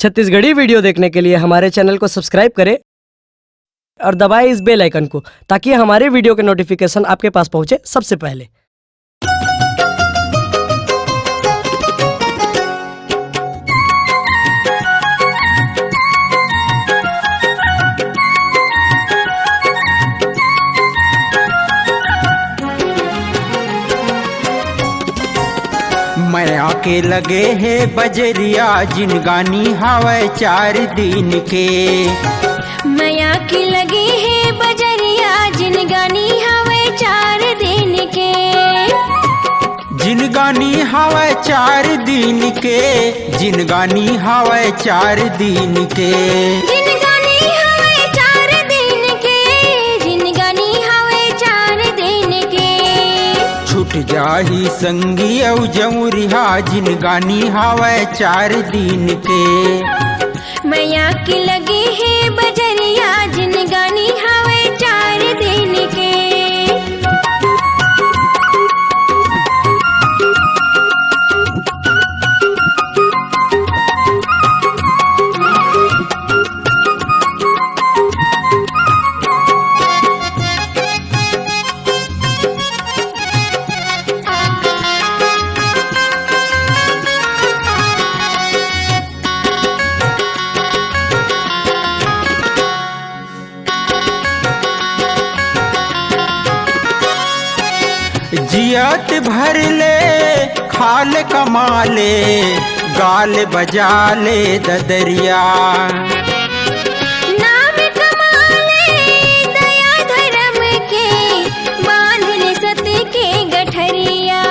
Chhattisgarhi video देखने के लिए हमारे चैनल को सब्सक्राइब करें और दबाएं इस बेल आइकन को ताकि हमारे वीडियो के नोटिफिकेशन आपके पास पहुंचे सबसे पहले। मैं आके लगे है बजरिया जिनगानी हवे 4 दिन के। मैं आके लगे है बजरिया जिनगानी हवे 4 दिन के। जिनगानी हवे 4 दिन के। जिनगानी हवे 4 दिन के। जिनगानी हवे 4 दिन के। जिनगानी हवे 4 दिन के। छूट जाही संगी औ जमुरिहा जिनगानी हवे 4 दिन के। मैं आके लगे है बजरिया जिनगानी हवे 4 दिन के। जियत भर ले खाल कमाले गाल बजाले ददरिया। नाम कमाले दया धर्म के बांधले सत के गठरिया।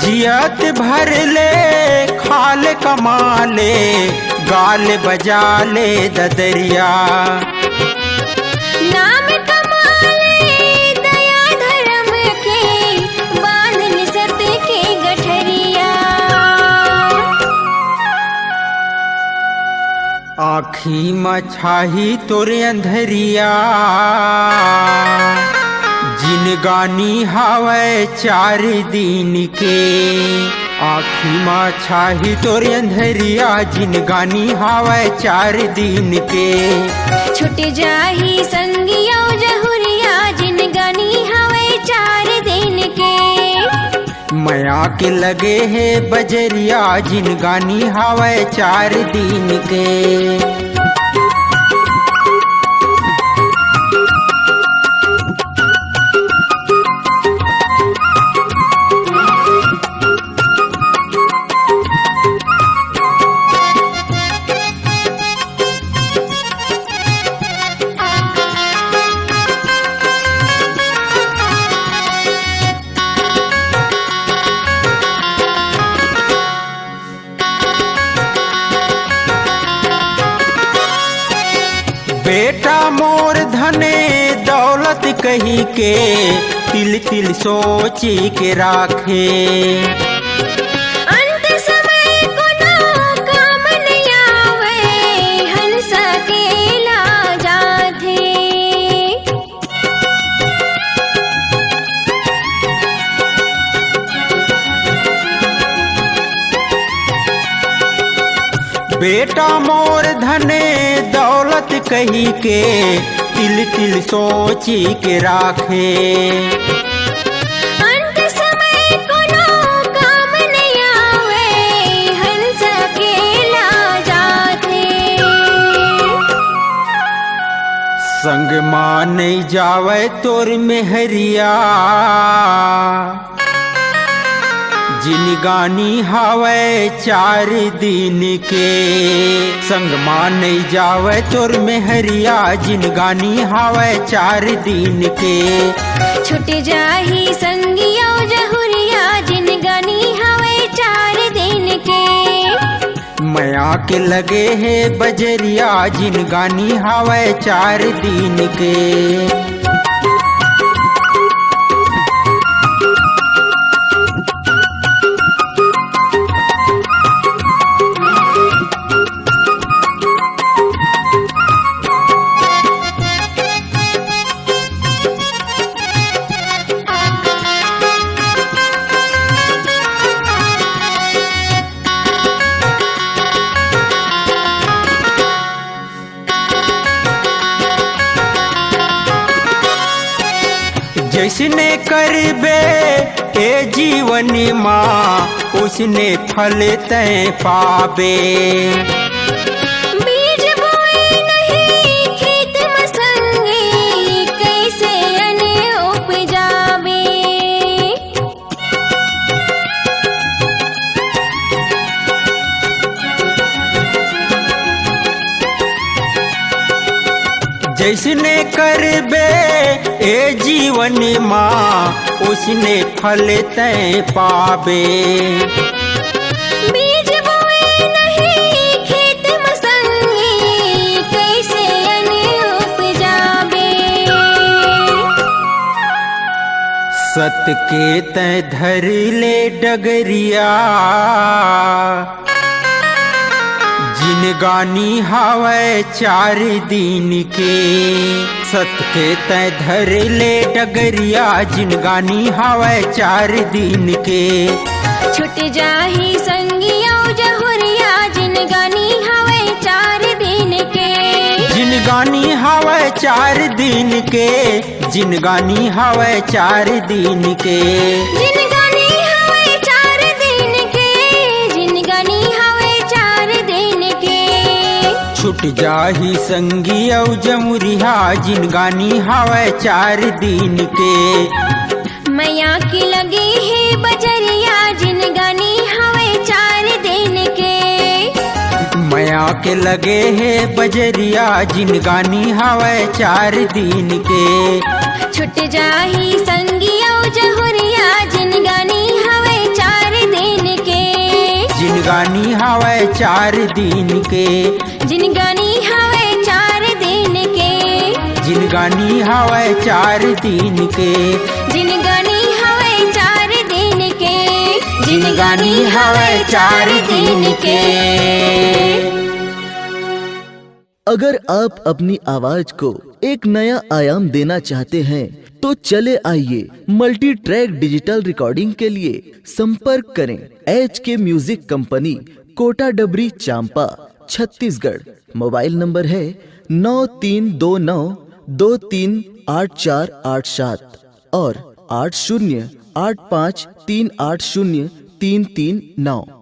जियत भर ले खाल कमाले गाल बजाले ददरिया। नाम कमाले दया धर्म के बांधले सत के गठरिया। आँखी मछाही तोरे अंधरिया जिनगानी हवे 4 दिन के। आँखी मछाही तोरे अंधरिया जिनगानी हवे 4 दिन के। छुट जाही संगिया जहुरिया जिनगानी हवे 4 दिन के। मैं आके लगे है बजरिया जिनगानी हवे 4 दिन के। बेटा मोर धने दौलत कही के तिल तिल सोची के राखे। अंत समय को ना काम नहीं आवे हंस अकेला जाथे। बेटा मोर धने दौलत कही के तिल तिल सोची के राखे। अंत समय को ना काम नहीं आवे हंस अकेला जाथे। संग मान जावे तोर मेहरिया जिनगानी हवे 4 दिन के। संग मान जावे तोर मेहरिया जिनगानी हवे 4 दिन के। छुट जाही संगिया जहुरिया जिनगानी हवे 4 दिन के। मैं आके लगे है बजरिया जिनगानी हवे 4 दिन के। जैसने करबे ए जीवन माँ उसने फल तय पाबे। बीज बोए नहीं खेत में संगे कैसे अन्न उपजावे। जैसने करबे ए जीवन माँ उसने फल तय पाबे। बीज बोए नहीं खेत में संगे कैसे अन्न उपजावे। सत के तय धर ले डगरिया जिनगानी हावै 4 दिन के। सत के तय धर ले डगरिया जिनगानी हावै 4 दिन के। छुट जाही संगिया जहुरिया जिनगानी हवे 4 दिन के। जिनगानी हावै 4 दिन के। जिनगानी हावै 4 दिन के। जिनगानी हवे 4 दिन के। जिनगानी हवे 4 दिन के। छुट जाही संगिया जमुरिया जिनगानी हावै 4 दिन के। मैया की लगी है बजरिया जिनगानी हवे 4 दिन के। मैया के लगे है बजरिया जिनगानी हावै 4 दिन के। छुट जाही संगिया जहुरिया जिनगानी हवे 4 दिन के। जिनगानी हावै 4 दिन के। जिनगानी हवे 4 दिन के। जिनगानी हावै 4 दिन के। जिनगानी हवे 4 दिन के। जिनगानी हावै 4 दिन के। अगर आप अपनी आवाज को एक नया आयाम देना चाहते हैं तो चले आइए मल्टी ट्रैक डिजिटल रिकॉर्डिंग के लिए संपर्क करें HK म्यूजिक कंपनी, कोटा डबरी, चांपा, छत्तीसगढ़। मोबाइल नंबर है 9329238487 और 8085380339।